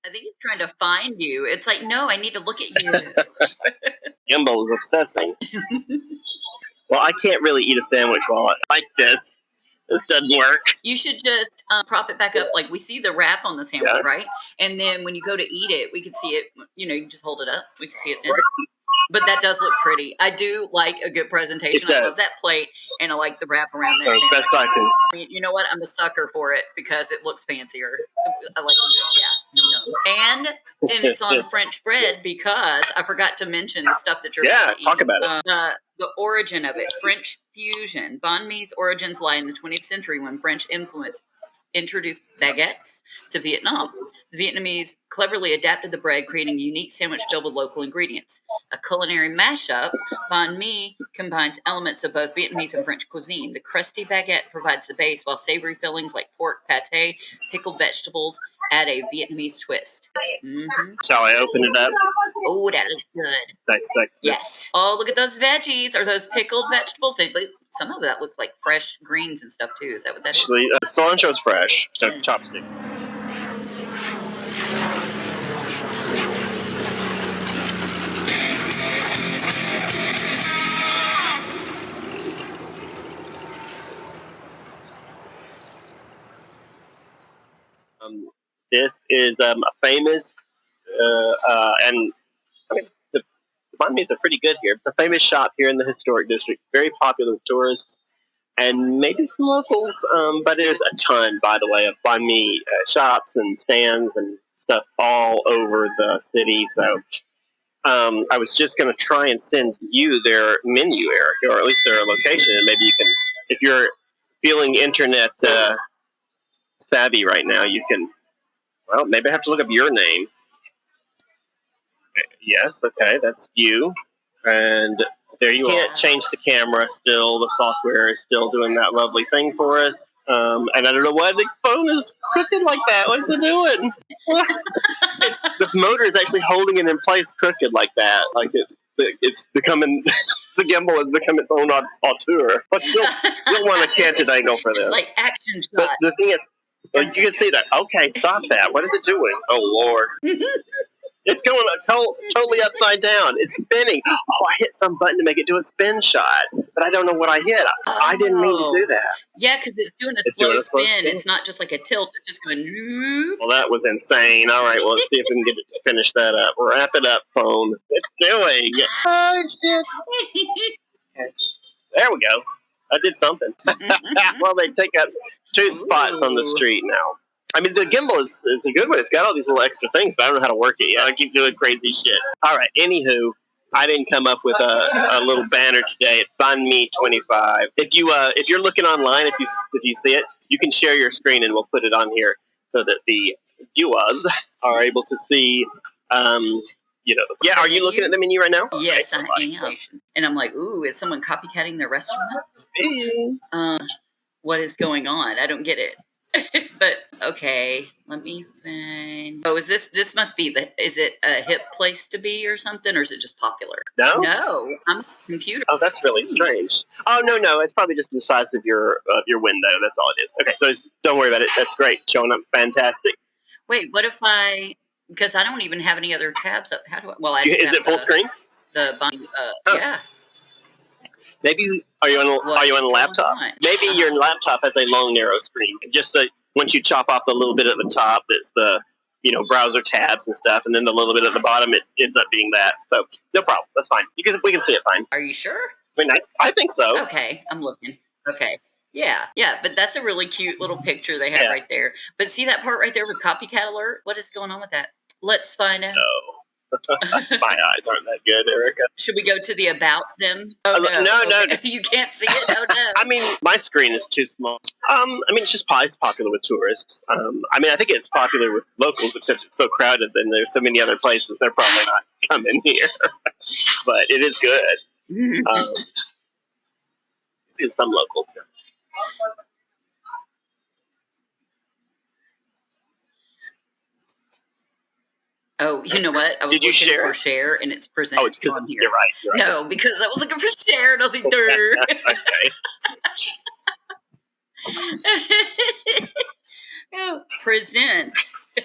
I think it's trying to find you. It's like, no, I need to look at you. Gimbal is obsessing. Well, I can't really eat a sandwich while I like this. This doesn't work. You should just prop it back up. Like we see the wrap on the sandwich, right? And then when you go to eat it, we can see it. You know, you just hold it up. We can see it. But that does look pretty. I do like a good presentation. I love that plate, and I like the wrap around that. So best I can. You know what? I'm a sucker for it because it looks fancier. I like it. Yeah. And it's on French bread because I forgot to mention the stuff that you're about to eat. Talk about it. The origin of it, French fusion. Banh mi's origins lie in the 20th century when French influence introduced baguettes to Vietnam. The Vietnamese cleverly adapted the bread, creating a unique sandwich filled with local ingredients. A culinary mashup, banh mi combines elements of both Vietnamese and French cuisine. The crusty baguette provides the base, while savory fillings like pork, pate, pickled vegetables add a Vietnamese twist. Mm-hmm. Shall I open it up? Oh, that looks good. Dissect this. Yes. Oh, look at those veggies. Are those pickled vegetables? Some of that looks like fresh greens and stuff too. Is that what that is? Actually, cilantro's fresh. Chopstick. This is a famous, and I mean, the banh mi's are pretty good here. It's a famous shop here in the historic district, very popular with tourists and maybe some locals. But there's a ton, by the way, of banh mi shops and stands and stuff all over the city. So I was just going to try and send you their menu, Eric, or at least their location, and maybe you can, if you're feeling internet savvy right now, you can. Well, maybe I have to look up your name. Yes, okay, that's you. And there you can't change the camera still. The software is still doing that lovely thing for us. And I don't know why the phone is crooked like that. What's it doing? The motor is actually holding it in place crooked like that. Like it's becoming, the gimbal has become its own auteur. But you'll want a canted angle for this. It's like action shot. But the thing is, you can see that. Okay, stop that. What is it doing? Oh, Lord. It's going totally upside down. It's spinning. Oh, I hit some button to make it do a spin shot, but I don't know what I hit. I didn't mean to do that. Yeah, because it's doing a slow spin. It's not just like a tilt. It's just going. Well, that was insane. All right, well, let's see if we can get it to finish that up. Wrap it up, phone. It's doing. Oh, shit. Okay. There we go. I did something. Well, they take up 2 spots on the street now. I mean, the gimbal is a good one. It's got all these little extra things, but I don't know how to work it yet. I keep doing crazy shit. All right, anywho, I didn't come up with a little banner today. It's Banh Mi 25. If you're looking online, if you see it, you can share your screen and we'll put it on here so that the viewers are able to see. Yeah, are you looking at the menu right now? Yes, I am. And I'm like, ooh, is someone copycatting their restaurant? What is going on? I don't get it. But okay, let me find. Oh, is this must be is it a hip place to be or something, or is it just popular? No, I'm a computer. Oh, that's really strange. Oh no, it's probably just the size of your window. That's all it is. Okay, so don't worry about it. That's great, showing up fantastic. Wait, what if because I don't even have any other tabs up. How do I? Well, is it full screen? Yeah. Maybe are you on a laptop? Maybe your laptop has a long, narrow screen. Just so once you chop off the little bit at the top, that's the browser tabs and stuff, and then the little bit at the bottom, it ends up being that. So no problem, that's fine. We can see it fine. Are you sure? I mean, I think so. Okay, I'm looking. Okay. Yeah, but that's a really cute little picture they have right there. But see that part right there with copycat alert? What is going on with that? Let's find out. No. My eyes aren't that good, Erica. Should we go to the about them? Oh, no. You can't see it? Oh, no. I mean, my screen is too small. I mean, it's popular with tourists. I mean, I think it's popular with locals, except it's so crowded and there's so many other places, they're probably not coming here. But it is good. See some locals here. Oh, you know what? I was looking for share, and it's presented. Oh, it's presented here. You're right. No, because I was looking for share, and I was like, Okay. Oh, present.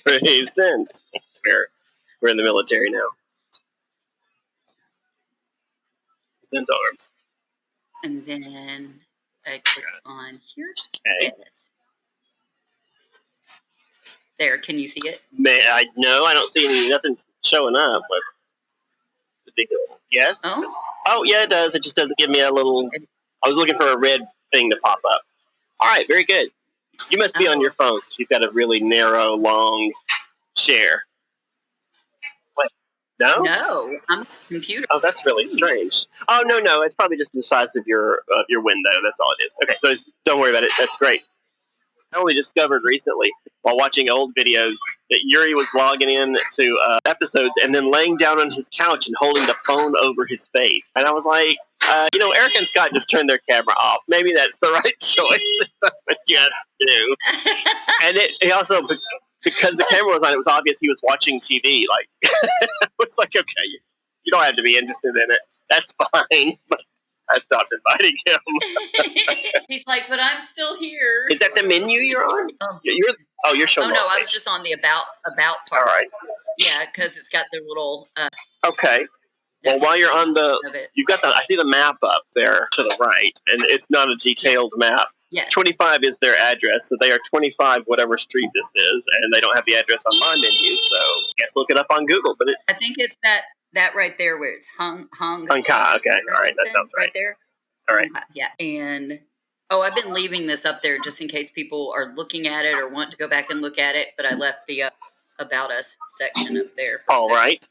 Present. We're in the military now. Sent arms. And then I click on here. Okay. Yes. There, can you see it? I don't see nothing showing up. Yes? Oh, yeah, it does. It just doesn't give me a little... I was looking for a red thing to pop up. All right, very good. You must be on your phone. You've got a really narrow, long share. What? No? No, I'm a computer. Oh, that's really strange. Oh, no. It's probably just the size of your window. That's all it is. Okay, so don't worry about it. That's great. I only discovered recently while watching old videos that Yuri was logging in to episodes and then laying down on his couch and holding the phone over his face. And I was like, Eric and Scott just turned their camera off. Maybe that's the right choice. That's what you have to do. And it also, because the camera was on, it was obvious he was watching TV. Like, it was like, okay, you don't have to be interested in it. That's fine. But I stopped inviting him. He's like, but I'm still here. Is that the menu you're on? You're showing. Oh no, I was just on the about part. All right. Yeah, because it's got the little. Okay. Well, while you're on you've got I see the map up there to the right, and it's not a detailed map. Yeah. 25 is their address, so they are 25 whatever street this is, and they don't have the address on my menu, so I guess look it up on Google. But I think it's that right there where it's hung. Okay, all right, that sounds right. There. All right. Yeah, and I've been leaving this up there just in case people are looking at it or want to go back and look at it. But I left the about us section up there. All right.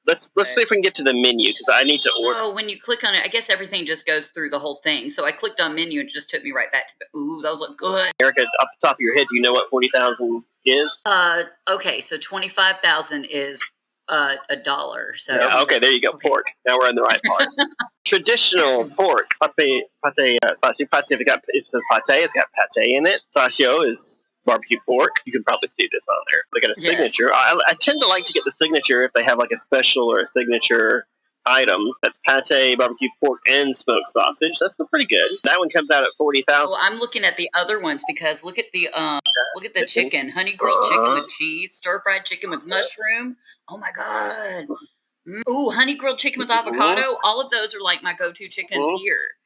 Let's see if we can get to the menu because I need to order. Oh, when you click on it, I guess everything just goes through the whole thing. So I clicked on menu and it just took me right back to ooh, those look good. Erica, off the top of your head, do you know what 40,000 is? Okay, so 25,000 is $1. So yeah, okay, there you go. Okay. Pork. Now we're in the right part. Traditional pork. Pate sausage. It says pate. It's got pate in it. Sashio is barbecue pork. You can probably see this on there. They got a signature. Yes. I tend to like to get the signature if they have like a special or a signature item. That's pate, barbecue pork, and smoked sausage. That's pretty good. That one comes out at 40,000. Well, I'm looking at the other ones because look at the chicken, honey grilled chicken with cheese, stir fried chicken with mushroom. Oh my god. Ooh, honey grilled chicken with avocado. All of those are like my go-to chickens here.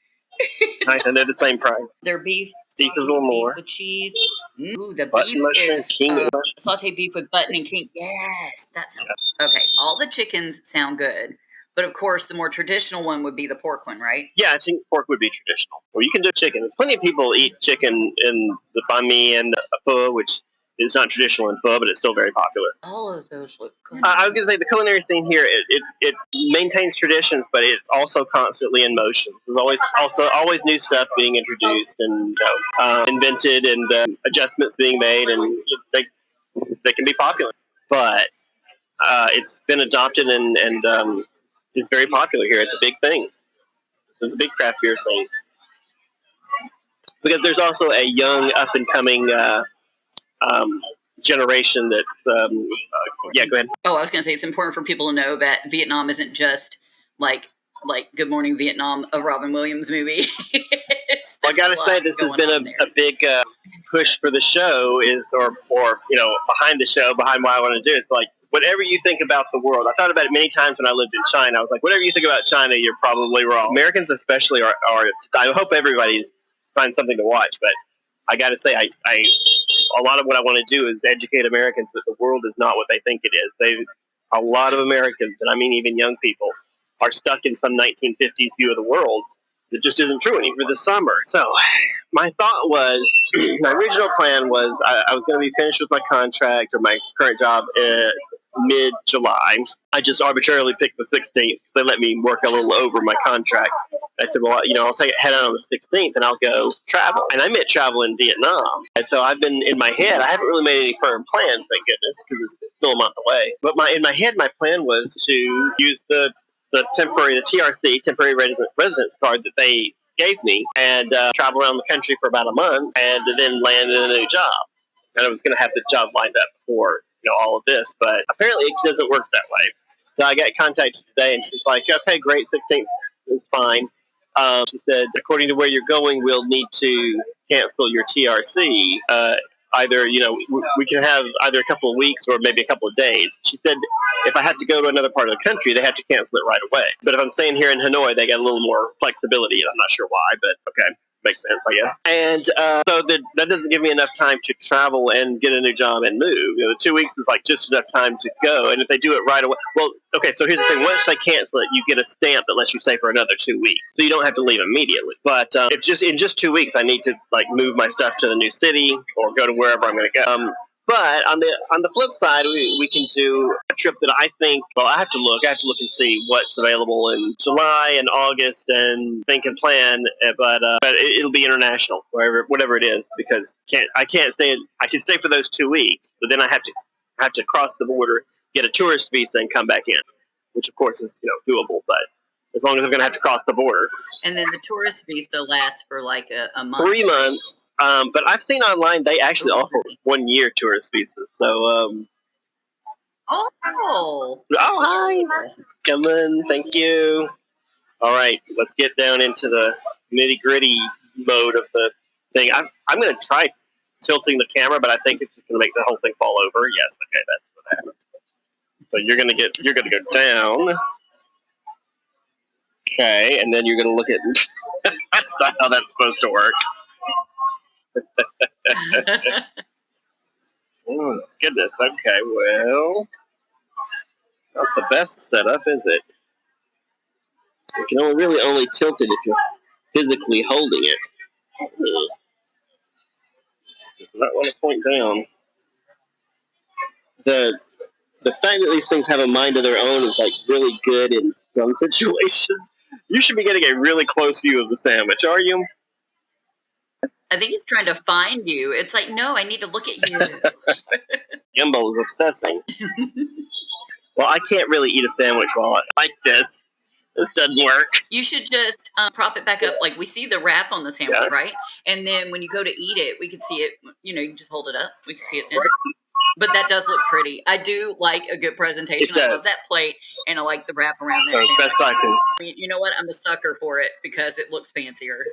Nice, and they're the same price. They're beef. Beef is a little more. With cheese. Ooh, the button beef mushroom, is sauteed beef with button and king. Yes, that sounds okay. All the chickens sound good, but of course, the more traditional one would be the pork one, right? Yeah, I think pork would be traditional. Or you can do chicken. Plenty of people eat chicken in the banh mi and pho, which is not traditional in pho, but it's still very popular. All of those look good. I was going to say the culinary scene here, it maintains traditions, but it's also constantly in motion. There's always new stuff being introduced and invented and adjustments being made, and they can be popular. But it's been adopted and it's very popular here. It's a big thing. It's a big craft beer scene. Because there's also a young, up-and-coming generation that's yeah, go ahead. Oh, I was going to say it's important for people to know that Vietnam isn't just like Good Morning Vietnam, a Robin Williams movie. Well, I got to say this has been a big push for the show or behind the show, behind what I want to do. It's like whatever you think about the world. I thought about it many times when I lived in China. I was like, whatever you think about China, you're probably wrong. Americans especially are I hope everybody's finds something to watch, but I got to say, a lot of what I want to do is educate Americans that the world is not what they think it is. A lot of Americans, and I mean even young people, are stuck in some 1950s view of the world that just isn't true any for the summer. So my thought was, my original plan was I was going to be finished with my contract or my current job mid-July. I just arbitrarily picked the 16th. They let me work a little over my contract. I said, well, I'll head out on the 16th and I'll go travel. And I meant travel in Vietnam. And so I've been in my head, I haven't really made any firm plans, thank goodness, because it's still a month away. But in my head, my plan was to use the TRC, temporary residence card that they gave me and travel around the country for about a month and then land in a new job. And I was going to have the job lined up before all of this, but apparently it doesn't work that way. So I got contacted today and she's like, okay, great, 16th is fine. She said, according to where you're going, we'll need to cancel your TRC either, we can have either a couple of weeks or maybe a couple of days. She said if I have to go to another part of the country, they have to cancel it right away. But if I'm staying here in Hanoi, they got a little more flexibility. I'm not sure why, but okay. Makes sense, I guess. And so that doesn't give me enough time to travel and get a new job and move. The 2 weeks is like just enough time to go. And if they do it right away, well, okay. So here's the thing: once they cancel it, you get a stamp that lets you stay for another 2 weeks, so you don't have to leave immediately. But if just in just 2 weeks, I need to like move my stuff to the new city or go to wherever I'm going to go. But on the flip side, we can do a trip that I think. Well, I have to look and see what's available in July and August, and think and plan. But it'll be international, whatever it is, because I can't stay. I can stay for those 2 weeks, but then I have to cross the border, get a tourist visa, and come back in, which of course is doable. But as long as I'm going to have to cross the border, and then the tourist visa lasts for like a month. 3 months. But I've seen online they actually offer 1 year tourist visas. So Oh, hi. Come in. Thank you. All right, let's get down into the nitty gritty mode of the thing. I'm going to try tilting the camera, but I think it's just going to make the whole thing fall over. Yes. Okay, that's what happened. So you're going to go down. Okay, and then you're going to look at. That's not how that's supposed to work. Oh, goodness. Okay, well, not the best setup, is it? You can really only tilt it if you're physically holding it. Does not want to point down. The fact that these things have a mind of their own is like really good in some situations. You should be getting a really close view of the sandwich, are you? I think he's trying to find you. It's like, no, I need to look at you. Gimbal is obsessing. Well, I can't really eat a sandwich while I like this. This doesn't work. You should just prop it back up. Like we see the wrap on the sandwich, right? And then when you go to eat it, we can see it. You can just hold it up. We can see it. But that does look pretty. I do like a good presentation. I love that plate, and I like the wrap around that. So best I can. You know what? I'm a sucker for it because it looks fancier.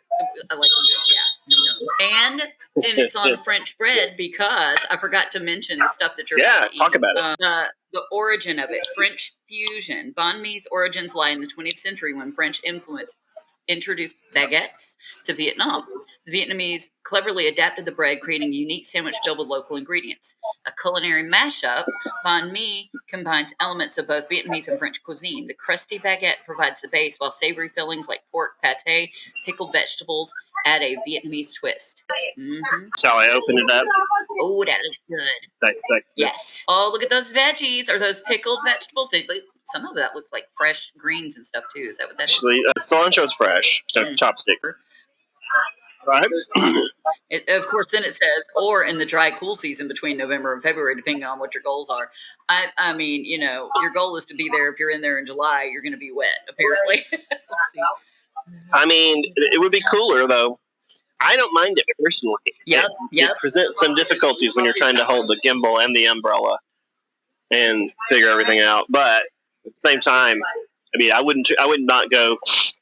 I like it. Yeah. And it's on French bread because I forgot to mention the stuff that you're about to eat. Talk about it. The origin of it, French fusion. Banh mi's origins lie in the 20th century when French influence introduced baguettes to Vietnam. The Vietnamese cleverly adapted the bread, creating a unique sandwich filled with local ingredients. A culinary mashup, banh mi combines elements of both Vietnamese and French cuisine. The crusty baguette provides the base, while savory fillings like pork, pate, pickled vegetables add a Vietnamese twist. Mm-hmm. Shall I open it up? Oh, that looks good. Dissect this. Yes. Oh, look at those veggies. Are those pickled vegetables? Some of that looks like fresh greens and stuff too. Is that what that is? Cilantro's fresh. Chopsticks. Right. Of course, then it says, or in the dry, cool season between November and February, depending on what your goals are. I mean, your goal is to be there. If you're in there in July, you're going to be wet, apparently. I mean, it would be cooler, though. I don't mind it personally. Yep. It presents some difficulties when you're trying to hold the gimbal and the umbrella and figure everything out. But at the same time, I mean, I would not go.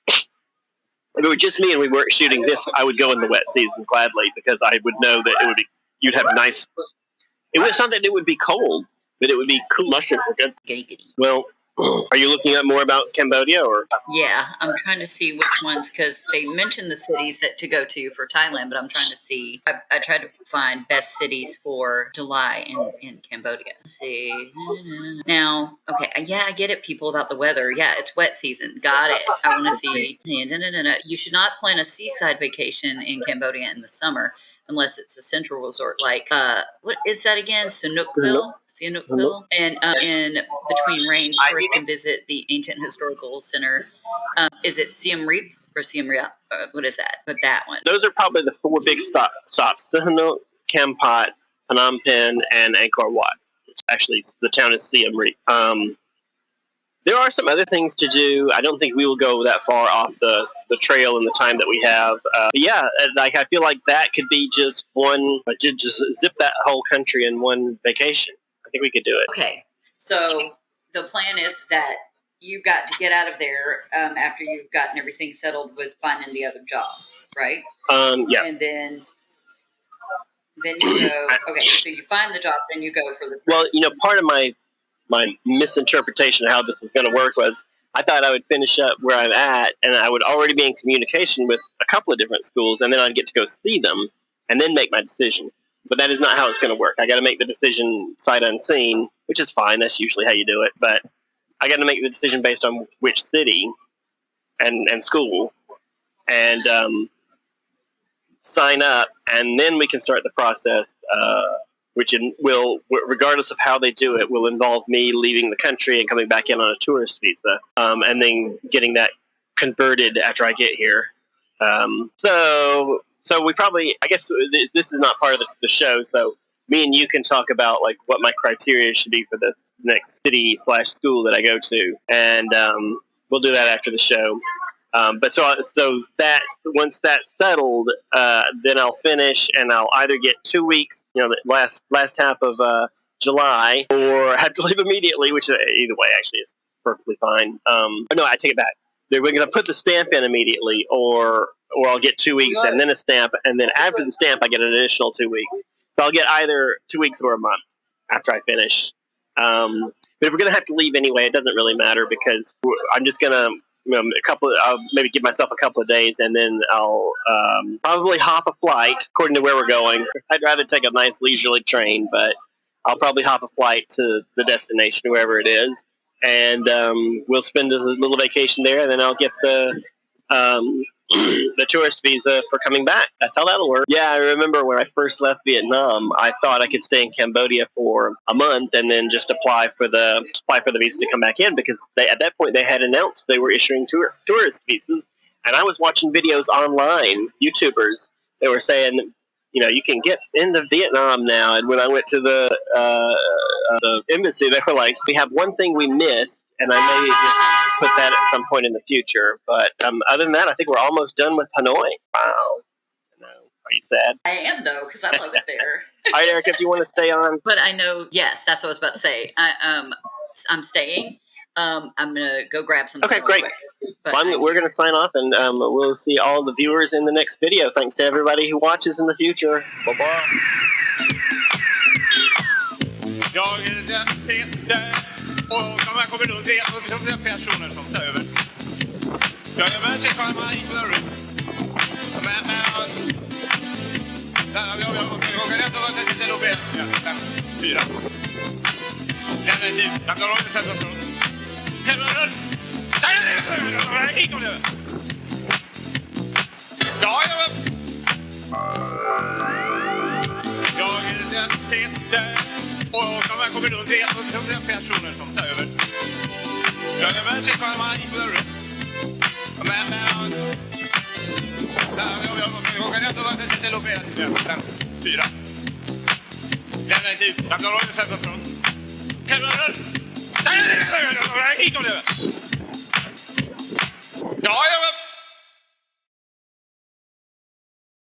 If it were just me and we weren't shooting this, I would go in the wet season gladly because I would know that you'd have nice. It was not that it would be cold, but it would be cool. Mushrooms were good. Well, are you looking up more about Cambodia or? Yeah, I'm trying to see which ones because they mentioned the cities to go to for Thailand, but I'm trying to see. I tried to find best cities for July in Cambodia. Let's see now. Okay, yeah, I get it. People about the weather. Yeah, it's wet season. Got it. I want to see. You should not plan a seaside vacation in Cambodia in the summer unless it's a central resort like what is that again? Sihanoukville. And in between rains, tourists can visit the ancient historical center. Is it Siem Reap or Siem Reap? What is that? But that one. Those are probably the 4 big stops: Sihanouk, Kampot, Phnom Penh, and Angkor Wat. Actually, the town is Siem Reap. There are some other things to do. I don't think we will go that far off the trail in the time that we have. But yeah, like I feel like that could be just one, just zip that whole country in one vacation. I think we could do it. Okay, so the plan is that you've got to get out of there after you've gotten everything settled with finding the other job, right? Yeah. And then Then you go. Okay, so you find the job, then you go for the trip. Well, part of my misinterpretation of how this was going to work was I thought I would finish up where I'm at, and I would already be in communication with a couple of different schools, and then I'd get to go see them, and then make my decision. But that is not how it's going to work. I got to make the decision sight unseen, which is fine. That's usually how you do it. But I got to make the decision based on which city and school, and sign up, and then we can start the process. Which will, regardless of how they do it, will involve me leaving the country and coming back in on a tourist visa, and then getting that converted after I get here. So we probably, I guess this is not part of the show, so me and you can talk about like what my criteria should be for this next city/school that I go to, and we'll do that after the show. But so that's once that's settled, then I'll finish, and I'll either get 2 weeks, the last half of July, or have to leave immediately, which either way actually is perfectly fine. No, I take it back. We're going to put the stamp in immediately, or I'll get 2 weeks and then a stamp, and then after the stamp I get an additional 2 weeks. So I'll get either 2 weeks or a month after I finish. But if we're going to have to leave anyway, it doesn't really matter, because I'm just going to. I'll maybe give myself a couple of days, and then I'll probably hop a flight according to where we're going. I'd rather take a nice leisurely train, but I'll probably hop a flight to the destination, wherever it is, and we'll spend a little vacation there, and then I'll get the tourist visa for coming back. That's how that'll work. Yeah, I remember when I first left Vietnam, I thought I could stay in Cambodia for a month and then just apply for the visa to come back in, because at that point they had announced they were issuing tourist visas, and I was watching videos online, YouTubers, they were saying, you can get into Vietnam now. And when I went to the embassy, they were like, we have one thing we missed, and I may just put that at some point in the future. But other than that, I think we're almost done with Hanoi. Wow. No. Are you sad? I am, though, because I love it there. All right, Erica, if you want to stay on. But I know, yes, that's what I was about to say. I'm staying. I'm going to go grab something. Okay, great. Well, we're going to sign off, and we'll see all the viewers in the next video. Thanks to everybody who watches in the future. Bye-bye. Jag är den sista, och de här kommer nog det personer som tar över. Jag är med sig kvar med Ingvar. Men jag kan inte vara till det lobbet. 4. Den är tid. Jag kan inte sätta från. Hemma. Ja, jag är den sista, och de här kommer nog det personer som tar över. Jag är med sig kvar med Ingvar. Men jag kan inte vara till det lobbet. 4. Den är tid. Jag kan inte sätta från. Hemma. Ja,